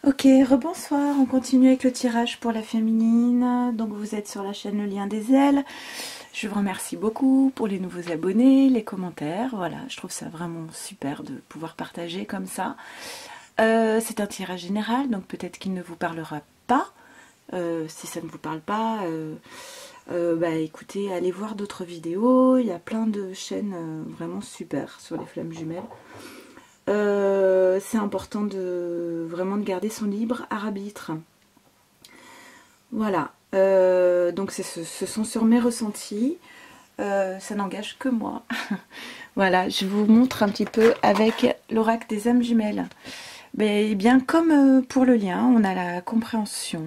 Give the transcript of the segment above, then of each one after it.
Ok, rebonsoir, on continue avec le tirage pour la féminine. Donc vous êtes sur la chaîne Le Lien des Ailes. Je vous remercie beaucoup pour les nouveaux abonnés, les commentaires. Voilà, je trouve ça vraiment super de pouvoir partager comme ça. C'est un tirage général, donc peut-être qu'il ne vous parlera pas. Si ça ne vous parle pas, bah écoutez, allez voir d'autres vidéos. Il y a plein de chaînes vraiment super sur les flammes jumelles. C'est important vraiment de garder son libre arbitre. Voilà. Donc ce sont sur mes ressentis. Ça n'engage que moi. Voilà, je vous montre un petit peu avec l'oracle des âmes jumelles. Mais bien comme pour le lien, on a la compréhension.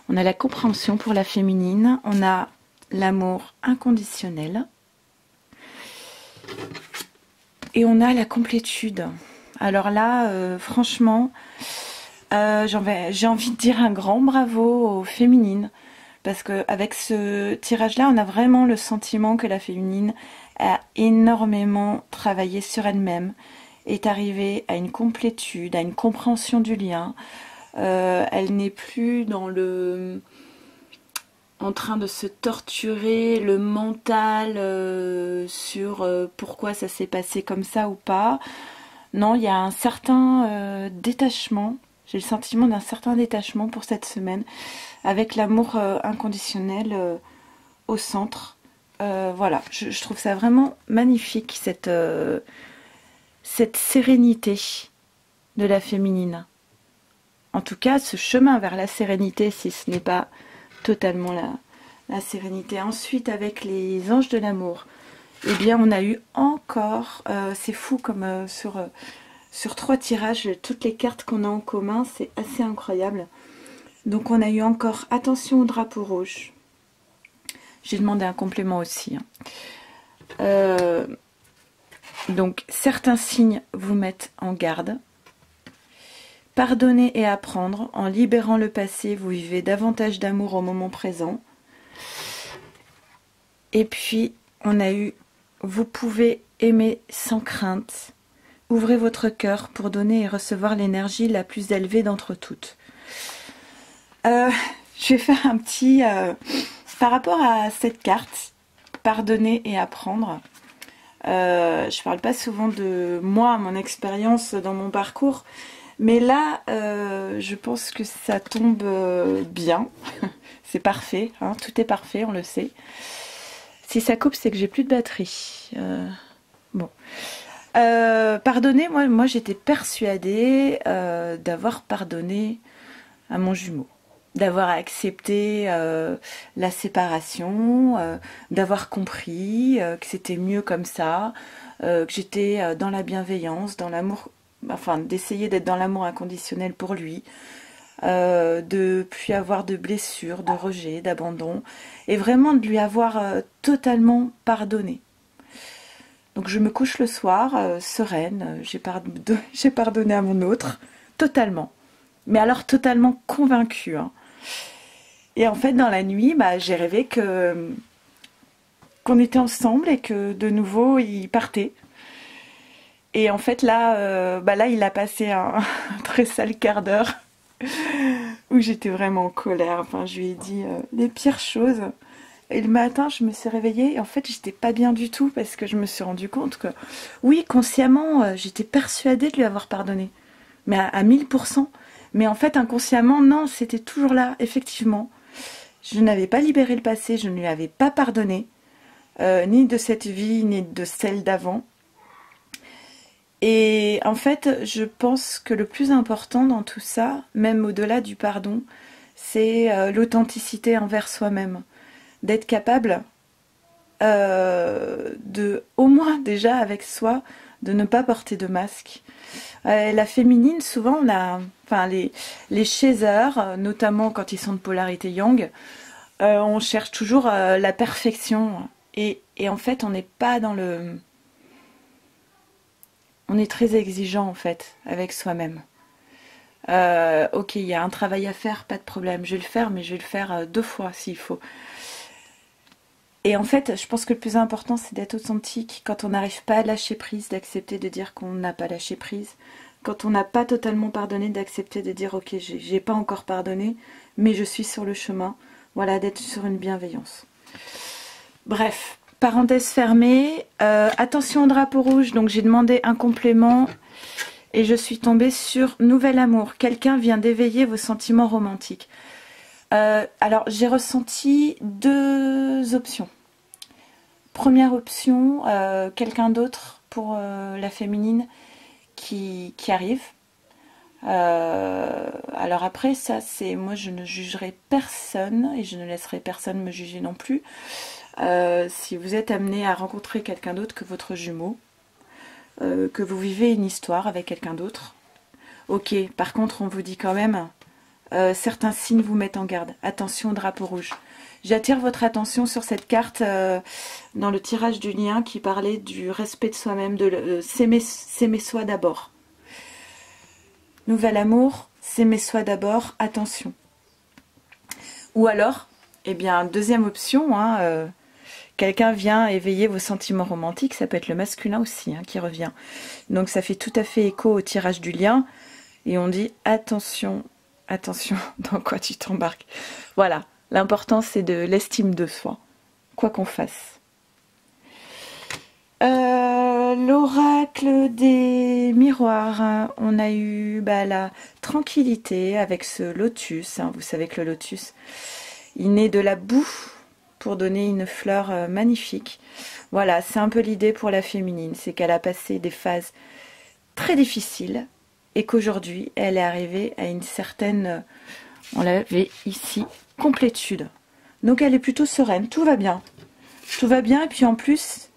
On a la compréhension pour la féminine. On a l'amour inconditionnel. Et on a la complétude. Alors là, franchement, j'ai envie de dire un grand bravo aux féminines. Parce qu'avec ce tirage-là, on a vraiment le sentiment que la féminine a énormément travaillé sur elle-même, est arrivée à une complétude, à une compréhension du lien. Elle n'est plus en train de se torturer le mental sur pourquoi ça s'est passé comme ça ou pas. Non, il y a un certain détachement. J'ai le sentiment d'un certain détachement pour cette semaine, avec l'amour inconditionnel au centre. Voilà, je trouve ça vraiment magnifique, cette sérénité de la féminine. En tout cas, ce chemin vers la sérénité, si ce n'est pas totalement la sérénité. Ensuite, avec les anges de l'amour, eh bien, on a eu encore, c'est fou comme sur 3 tirages, toutes les cartes qu'on a en commun, c'est assez incroyable. Donc, on a eu encore attention au drapeau rouge. J'ai demandé un complément aussi. Donc, certains signes vous mettent en garde. Pardonner et apprendre. En libérant le passé, vous vivez davantage d'amour au moment présent. Et puis, on a eu vous pouvez aimer sans crainte. Ouvrez votre cœur pour donner et recevoir l'énergie la plus élevée d'entre toutes. Je vais faire un petit... par rapport à cette carte, pardonner et apprendre. Je parle pas souvent de moi, mon expérience dans mon parcours. Mais là, je pense que ça tombe bien. C'est parfait, hein, tout est parfait, on le sait. Si ça coupe, c'est que j'ai plus de batterie. Bon. Pardonner, moi j'étais persuadée d'avoir pardonné à mon jumeau. D'avoir accepté la séparation, d'avoir compris que c'était mieux comme ça, que j'étais dans la bienveillance, dans l'amour, enfin d'essayer d'être dans l'amour inconditionnel pour lui, de plus avoir de blessures, de rejet, d'abandon, et vraiment de lui avoir totalement pardonné. Donc je me couche le soir, sereine, j'ai pardonné à mon autre, totalement. Mais alors totalement convaincue. Hein. Et en fait, dans la nuit, j'ai rêvé qu'on était ensemble et que de nouveau, il partait. Et en fait, là, il a passé un très sale quart d'heure où j'étais vraiment en colère. Enfin, je lui ai dit les pires choses. Et le matin, je me suis réveillée et en fait, j'étais pas bien du tout parce que je me suis rendu compte que, oui, consciemment, j'étais persuadée de lui avoir pardonné. Mais à 1000%. Mais en fait, inconsciemment, non, c'était toujours là, effectivement. Je n'avais pas libéré le passé, je ne lui avais pas pardonné, ni de cette vie, ni de celle d'avant. Et en fait, je pense que le plus important dans tout ça, même au-delà du pardon, c'est l'authenticité envers soi-même. D'être capable au moins déjà avec soi, de ne pas porter de masque. La féminine, souvent, les chasers, notamment quand ils sont de polarité yang, on cherche toujours la perfection. Et en fait, on n'est pas dans le... On est très exigeant, en fait, avec soi-même. Ok, il y a un travail à faire, pas de problème. Je vais le faire, mais je vais le faire 2 fois s'il faut. Et en fait, je pense que le plus important, c'est d'être authentique quand on n'arrive pas à lâcher prise, d'accepter de dire qu'on n'a pas lâché prise, quand on n'a pas totalement pardonné, d'accepter de dire ok, j'ai pas encore pardonné, mais je suis sur le chemin. Voilà, d'être sur une bienveillance. Bref, parenthèse fermée. Attention au drapeau rouge, donc j'ai demandé un complément et je suis tombée sur nouvel amour. Quelqu'un vient d'éveiller vos sentiments romantiques. Alors j'ai ressenti deux options. Première option, quelqu'un d'autre pour la féminine qui arrive. Alors après, ça c'est, moi je ne jugerai personne et je ne laisserai personne me juger non plus. Si vous êtes amené à rencontrer quelqu'un d'autre que votre jumeau, que vous vivez une histoire avec quelqu'un d'autre, ok, par contre on vous dit quand même, certains signes vous mettent en garde. Attention au drapeau rouge. J'attire votre attention sur cette carte dans le tirage du lien qui parlait du respect de soi-même, de s'aimer soi d'abord. Nouvel amour, s'aimer soi d'abord, attention. Ou alors, eh bien, deuxième option, hein, quelqu'un vient éveiller vos sentiments romantiques, ça peut être le masculin aussi hein, qui revient. Donc ça fait tout à fait écho au tirage du lien. Et on dit attention, attention dans quoi tu t'embarques. Voilà, l'important c'est de l'estime de soi, quoi qu'on fasse. L'oracle des miroirs, hein. On a eu la tranquillité avec ce lotus. Hein. Vous savez que le lotus, il naît de la boue pour donner une fleur magnifique. Voilà, c'est un peu l'idée pour la féminine, c'est qu'elle a passé des phases très difficiles et qu'aujourd'hui, elle est arrivée à une certaine, on l'avait ici, complétude. Donc elle est plutôt sereine, tout va bien. Tout va bien et puis en plus,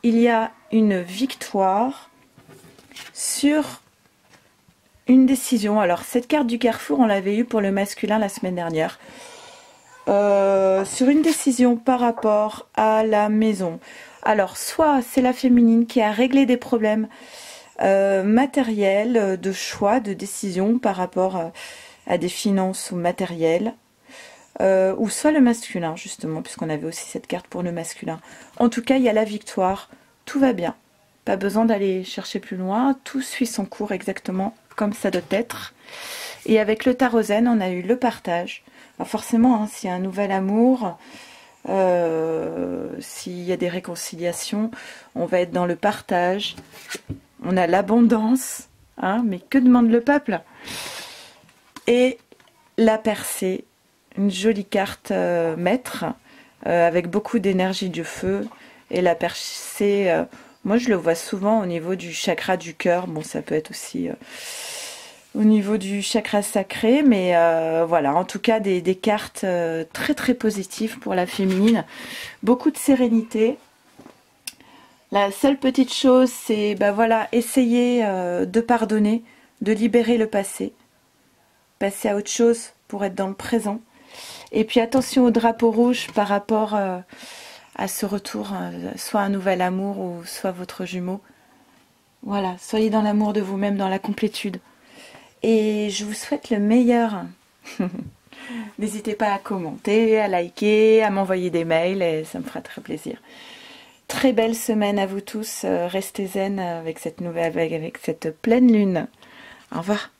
il y a une victoire sur une décision. Alors cette carte du carrefour, on l'avait eue pour le masculin la semaine dernière. Sur une décision par rapport à la maison. Alors soit c'est la féminine qui a réglé des problèmes matériels, de choix, de décision par rapport à des finances ou matériel. Ou soit le masculin justement, puisqu'on avait aussi cette carte pour le masculin. En tout cas, il y a la victoire, tout va bien. Pas besoin d'aller chercher plus loin, tout suit son cours exactement comme ça doit être. Et avec le tarot zen, on a eu le partage. Alors forcément, hein, s'il y a un nouvel amour, s'il y a des réconciliations, on va être dans le partage. On a l'abondance, hein, mais que demande le peuple? Et la percée, une jolie carte maître, avec beaucoup d'énergie du feu. Et la percée, moi je le vois souvent au niveau du chakra du cœur. Bon, ça peut être aussi au niveau du chakra sacré, mais voilà, en tout cas des cartes très très positives pour la féminine. Beaucoup de sérénité. La seule petite chose, c'est voilà, essayer de pardonner, de libérer le passé, passer à autre chose pour être dans le présent. Et puis attention au drapeau rouge par rapport à ce retour, soit un nouvel amour ou soit votre jumeau. Voilà, soyez dans l'amour de vous-même, dans la complétude. Et je vous souhaite le meilleur. N'hésitez pas à commenter, à liker, à m'envoyer des mails et ça me fera très plaisir. Très belle semaine à vous tous. Restez zen avec cette nouvelle, avec cette pleine lune. Au revoir.